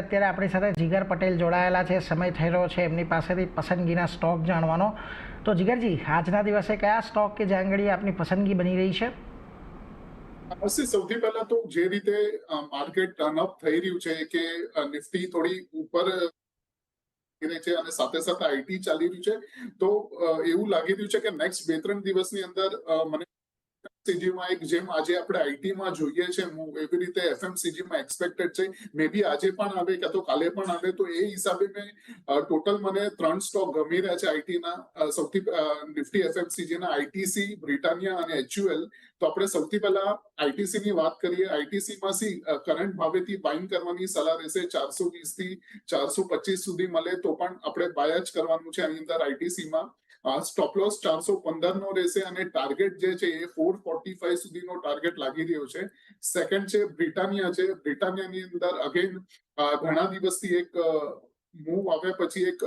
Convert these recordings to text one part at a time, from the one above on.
અત્યારે આપણી સાથે જીગર પટેલ જોડાયેલા છે, સમય થઈ રહ્યો છે એમની પાસેથી પસંદગીના સ્ટોક જાણવાનો. તો જીગરજી, આજના દિવસે કયા સ્ટોક કે જ્યાં આગળ આપની પસંદગી બની રહી છે? સૌથી પહેલા તો જે રીતે માર્કેટ ટર્નઅપ થઈ રહ્યું છે કે નિફ્ટી થોડી ઉપર છે અને સાથે સાથે આઈટી ચાલી રહ્યું છે, તો એવું લાગી રહ્યું છે કે નેક્સ્ટ 2-3 દિવસની અંદર મને એફએમસીજીમાં એક જેમ આજે આપણે આઈટીમાં જોઈએ છે એવી રીતે એફએમસીજીમાં એક્સપેક્ટેડ છે. મે બી આજે પણ આવે કે તો કાલે પણ આવે, તો એ હિસાબે મેં ટોટલ મને 3 સ્ટોક ગમી રહ્યા છે આઈટીના. સૌથી નિફ્ટી એફએમસીજીના આઈટીસી, બ્રિટાનિયા અને એચયુએલ. તો આપણે સૌથી પહેલા આઈટીસી ની વાત કરીએ. આઈટીસી માં કરંટ ભાવેથી બાઇંગ કરવાની સલાહ રહેશે. 420 થી 425 સુધી મળે તો પણ આપણે બાય જ કરવાનું છે આની અંદર આઈટીસીમાં. સ્ટોપ લોસ 415 નો રહેશે અને ટાર્ગેટ જે છે એ 445 સુધીનો ટાર્ગેટ લાગી રહ્યો છે. સેકન્ડ છે બ્રિટાનિયા છે. બ્રિટાનિયાની અંદર અગેન ઘણા દિવસથી એક મૂવ આવ્યા પછી એક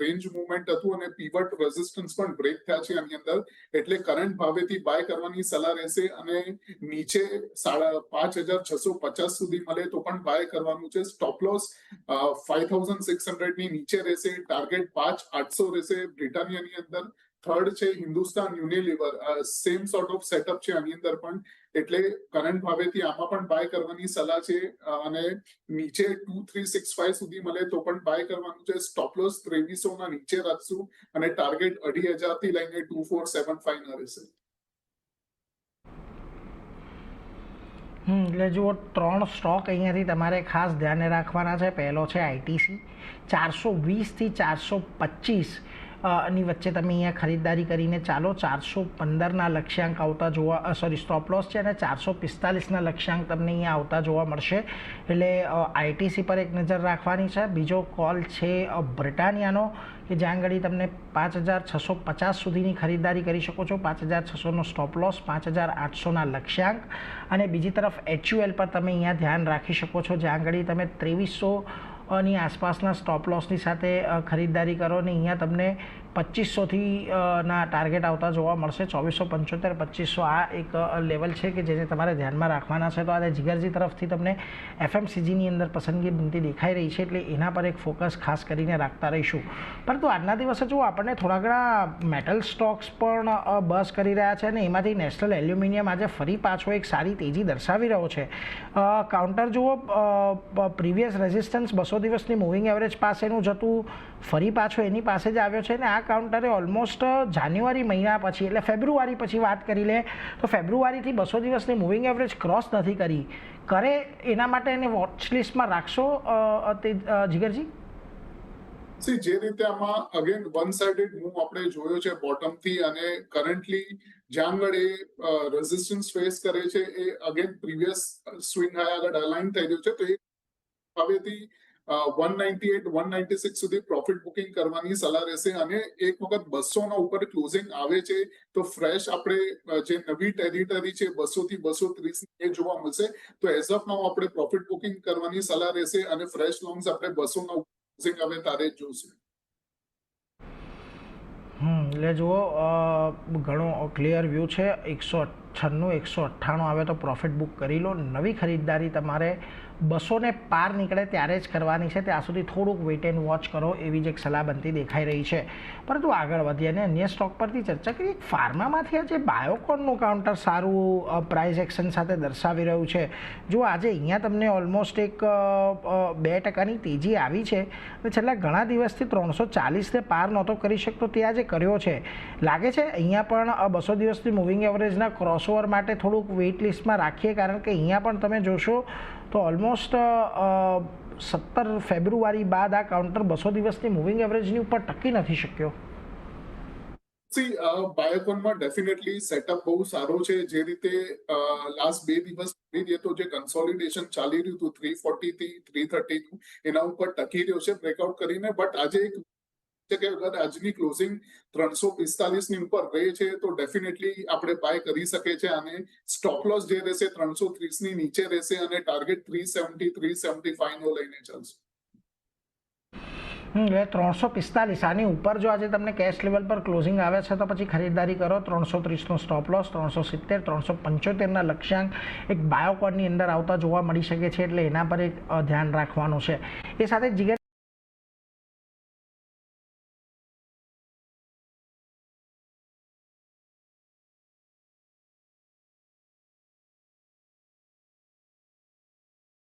રેન્જ મુવમેન્ટ હતું અને પીવટ રેઝિસ્ટન્સ પણ બ્રેક થયા છે આની અંદર, એટલે કરંટ ભાવેથી બાય કરવાની સલાહ રહેશે અને નીચે 5650 સુધી મળે તો પણ બાય કરવાનું છે. સ્ટોપ લોસ 5600 ની નીચે રહેશે. ટાર્ગેટ 5800 રહેશે બ્રિટાનિયાની અંદર. થર્ડ છે Hindustan Unilever. Same sort of setup છે આની અંદર પણ, એટલે કરંટ ભાવેથી આમાં પણ બાય કરવાની સલાહ છે અને નીચે 2365 સુધી મળે તો પણ બાય કરવાનું છે. સ્ટોપ લોસ 2300 ના નીચે રાખશું અને ટાર્ગેટ 2500 થી લઈને 2475 ના રહેશે. એટલે જુઓ, 3 સ્ટોક અહીંયાથી તમારે ખાસ ધ્યાને રાખવાના છે. પહેલો છે આઈટીસી, 420 થી 425 ની વચ્ચે તમે અહીંયા ખરીદદારી કરીને ચાલો. 415ના લક્ષ્યાંક આવતા જોવા, સ્ટોપ લોસ છે, અને 445ના લક્ષ્યાંક તમને અહીંયા આવતા જોવા મળશે. એટલે આઈટીસી પર એક નજર રાખવાની છે. બીજો કોલ છે બ્રિટાનિયાનો, કે જ્યાં આગળ તમને 5650 સુધીની ખરીદદારી કરી શકો છો. 5600નો સ્ટોપ લોસ, 5800ના લક્ષ્યાંક. અને બીજી તરફ એચયુએલ પર તમે અહીંયા ધ્યાન રાખી શકો છો, જ્યાં આગળ તમે 2300ની આસપાસના સ્ટોપ લોસની સાથે ખરીદદારી કરો અને અહીંયા તમને 2500થી ના ટાર્ગેટ આવતા જોવા મળશે. 2475, 2500 આ એક લેવલ છે કે જેને તમારે ધ્યાનમાં રાખવાના છે. તો આજે જીગરજી તરફથી તમને એફએમસીજીની અંદર પસંદગી બનતી દેખાઈ રહી છે, એટલે એના પર એક ફોકસ ખાસ કરીને રાખતા રહીશું. પરંતુ આજના દિવસે જો આપણને થોડા ઘણા મેટલ સ્ટોક્સ પણ બસ કરી રહ્યા છે અને એમાંથી નેશનલ એલ્યુમિનિયમ આજે ફરી પાછો એક સારી તેજી દર્શાવી રહ્યો છે. કાઉન્ટર જુઓ, પ્રીવિયસ રેઝિસ્ટન્સ 200 દિવસની મૂવિંગ એવરેજ પાસેનું જતું ફરી પાછો એની પાસે જ આવ્યો છે. અને આ કાઉન્ટરે ઓલમોસ્ટ જાન્યુઆરી મહિના પછી, એટલે ફેબ્રુઆરી પછી વાત કરી લે તો ફેબ્રુઆરીથી 200 દિવસની મૂવિંગ એવરેજ ક્રોસ નથી કરે. એના માટે એને વોચ લિસ્ટમાં રાખશો જીગરજી? જે રીતે આમાં અગેન વન સાઇડેડ મૂવ આપણે જોયો છે બોટમ થી, અને કરન્ટલી જ્યાં આગળ એ રેઝિસ્ટન્સ ફેસ કરે છે એ અગેન પ્રીવિયસ સ્વિંગ હાઈ આગળ અલાઇન થઈ રહ્યું છે. તો એ હવેથી 198, 196 સુધી પ્રોફિટ બુકિંગ કરવાની સલાહ રહેશે. અને એક વખત 200 ના ઉપર ક્લોઝિંગ આવે છે તો ફ્રેશ આપણે જે નવી ટેરિટરી છે 200 થી 230 એ જોવા મળશે. તો એઝ ઓફ નાઉ આપણે પ્રોફિટ બુકિંગ કરવાની સલાહ રહેશે અને ફ્રેશ લોન્ગ્સ આપણે 200 ના હવે તારે જ જોશે. એટલે જુઓ, ઘણો ક્લિયર વ્યૂ છે. 196, 198 આવે તો પ્રોફિટ બુક કરી લો. નવી ખરીદદારી તમારે 200ને પાર નીકળે ત્યારે જ કરવાની છે. ત્યાં સુધી થોડુંક વેઇટ એન્ડ વોચ કરો, એવી જ એક સલાહ બનતી દેખાઈ રહી છે. પરંતુ આગળ વધીએ અને અન્ય સ્ટોક પરથી ચર્ચા કરીએ. ફાર્મામાંથી આજે બાયોકોનનું કાઉન્ટર સારું પ્રાઇસ એક્શન સાથે દર્શાવી રહ્યું છે. જો આજે અહીંયા તમને ઓલમોસ્ટ એક 2%ની તેજી આવી છે અને છેલ્લા ઘણા દિવસથી 340ને પાર નહોતો કરી શકતો, તે આજે કર્યો છે. લાગે છે અહીંયા પણ 200 દિવસની મૂવિંગ એવરેજના ક્રોસઓવર માટે થોડુંક વેઇટ લિસ્ટમાં રાખીએ, કારણ કે અહીંયા પણ તમે જોશો તો ઓલમોસ્ટ 17 ફેબ્રુઆરી બાદ આ કાઉન્ટર 200 દિવસની મૂવિંગ એવરેજની ઉપર ટકી નથી શક્યો. બાયોકોનમાં ડેફિનેટલી સેટઅપ બહુ સારો છે. જે રીતે લાસ્ટ 2 દિવસ તો જે કન્સોલિડેશન ચાલી રહ્યું હતું 340 થી 330 એના ઉપર ટકી રહ્યો છે બ્રેકઆઉટ કરીને. બટ આજે એક કે અગર આજની ક્લોઝિંગ 345 ની ઉપર રહે છે તો ડેફિનેટલી આપણે બાય કરી શકે છે. અને સ્ટોપ લોસ જે રહેશે 330 ની નીચે રહેશે અને ટાર્ગેટ 370, 375 નો લઈને ચાલશે. એટલે 345 આની ઉપર જો આજે તમને કેશ લેવલ પર ક્લોઝિંગ આવે છે તો પછી ખરીદારી કરો. 330નો સ્ટોપ લોસ, 370, 375ના લક્ષ્યાંક એક બાયોકોડની અંદર આવતા જોવા મળી શકે છે, એટલે એના પર એક ધ્યાન રાખવાનું છે. એ સાથે જીગર